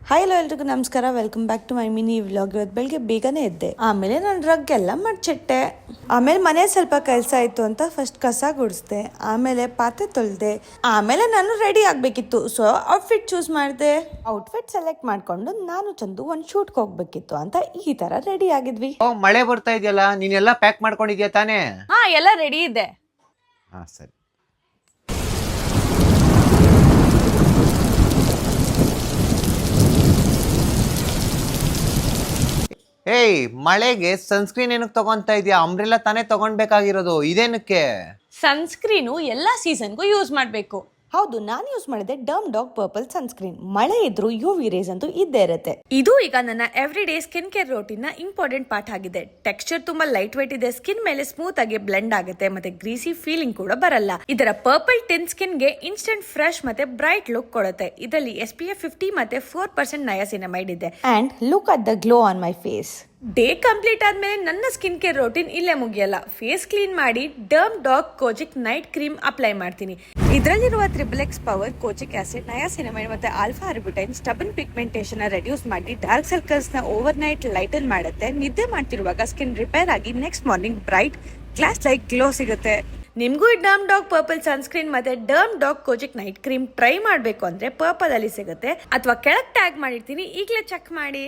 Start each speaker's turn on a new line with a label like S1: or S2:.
S1: Hi ಎಲ್ರಿಗೂ ನಮಸ್ಕಾರ, welcome back to my mini vlog. ಇವತ್ತು ಬೆಳಿಗ್ಗೆ ಬೇಗನೆ ಎದ್ದೆ. ಆಮೇಲೆ ನಾನು ರಗ್ ಎಲ್ಲ ಮಡ್ಚಿಟ್ಟೆ. ಆಮೇಲೆ ಮನೆ ಸ್ವಲ್ಪ ಕೆಲಸ ಇತ್ತು ಅಂತ ಫಸ್ಟ್ ಕಸ ಗುಡಿಸ್ದೆ, ಆಮೇಲೆ ಪಾತ್ರೆ ತೊಳ್ದೆ, ಆಮೇಲೆ ನಾನು ರೆಡಿ ಆಗ್ಬೇಕಿತ್ತು. ಸೊ ಔಟ್ಫಿಟ್ ಚೂಸ್ ಮಾಡಿದೆ. ಔಟ್ಫಿಟ್ ಸೆಲೆಕ್ಟ್ ಮಾಡ್ಕೊಂಡು ನಾನು ಚಂದು ಒಂದು ಶೂಟ್ಗೆ ಹೋಗ್ಬೇಕಿತ್ತು ಅಂತ ಈ ತರ ರೆಡಿ ಆಗಿದ್ವಿ.
S2: ಮಳೆ ಬರ್ತಾ ಇದೆಯಲ್ಲ, ನೀನೆಲ್ಲ ಪ್ಯಾಕ್ ಮಾಡ್ಕೊಂಡಿದ್ಯಾ ತಾನೇ?
S3: ಹಾ, ಎಲ್ಲ ರೆಡಿ ಇದೆ.
S2: ಹಾ ಸರಿ. ಏಯ್, ಮಳೆಗೆ ಸನ್ಸ್ಕ್ರೀನ್ ಏನಕ್ಕೆ ತಗೊಂತ ಇದೆಯಾ? ಅಂಬ್ರೆಲ್ಲಾ ತಾನೇ ತಗೊಂಡ್ಬೇಕಾಗಿರೋದು, ಇದೇನಕ್ಕೆ?
S3: ಸನ್ಸ್ಕ್ರೀನು ಎಲ್ಲಾ ಸೀಸನ್ಗೂ ಯೂಸ್ ಮಾಡಬೇಕು.
S1: ಹೌದು, ನಾನು ಯೂಸ್ ಮಾಡಿದೆ ಡರ್ಮ್ ಡಾಗ್ ಪರ್ಪಲ್ ಸನ್ಸ್ಕ್ರೀನ್. ಮಳೆ ಇದ್ರು UV ರೇಸ್ ಅಂತೂ ಇದ್ದೇ ಇರುತ್ತೆ.
S3: ಇದು ಈಗ ನನ್ನ every day skin care routine ನ ಇಂಪಾರ್ಟೆಂಟ್ ಪಾರ್ಟ್ ಆಗಿದೆ. ಟೆಕ್ಸ್ಚರ್ ತುಂಬಾ ಲೈಟ್ ವೇಟ್ ಇದೆ, ಸ್ಕಿನ್ ಮೇಲೆ ಸ್ಮೂತ್ ಆಗಿ ಬ್ಲೆಂಡ್ ಆಗುತ್ತೆ, ಮತ್ತೆ ಗ್ರೀಸಿ ಫೀಲಿಂಗ್ ಕೂಡ ಬರಲ್ಲ. ಇದರ ಪರ್ಪಲ್ ಟಿನ್ ಸ್ಕಿನ್ ಗೆ ಇನ್ಸ್ಟೆಂಟ್ ಫ್ರೆಶ್ ಮತ್ತೆ ಬ್ರೈಟ್ ಲುಕ್ ಕೊಡುತ್ತೆ. ಇದರಲ್ಲಿ SPF 50 ಮತ್ತೆ 4% ನಯಾಸಿನಮೈಡ್ ಇದೆ.
S1: And look at the glow on my face.
S3: Day complete ಆದ್ಮೇಲೆ ನನ್ನ ಸ್ಕಿನ್ ಕೇರ್ ರೋಟೀನ್ ಇಲ್ಲೇ ಮುಗಿಯಲ್ಲ. ಫೇಸ್ ಕ್ಲೀನ್ ಮಾಡಿ derm dog kojic night cream apply ಮಾಡ್ತೀನಿ. ಇದರಲ್ಲಿರುವ XXX power kojic acid, niacinamide ಮತ್ತೆ alpha arbutin stubborn pigmentation reduce ಮಾಡಿ dark circles ನ ಓವರ್ ನೈಟ್ ಲೈಟನ್ ಮಾಡುತ್ತೆ. ನಿದ್ದೆ ಮಾಡ್ತಿರುವಾಗ ಸ್ಕಿನ್ ರಿಪೇರ್ ಆಗಿ next morning bright glass like glow ಸಿಗುತ್ತೆ. ನಿಮ್ಗೂ ಈ ಡರ್ಮ್ ಡಾಗ್ ಪರ್ಪಲ್ ಸನ್ಸ್ಕ್ರೀನ್ ಮತ್ತೆ Derm dog kojic night cream try ಮಾಡಬೇಕು ಅಂದ್ರೆ ಪರ್ಪಲ್ ಅಲ್ಲಿ ಸಿಗುತ್ತೆ, ಅಥವಾ ಕೆಳಗೆ ಟ್ಯಾಗ್ ಮಾಡಿರ್ತೀನಿ, ಈಗಲೇ ಚೆಕ್ ಮಾಡಿ.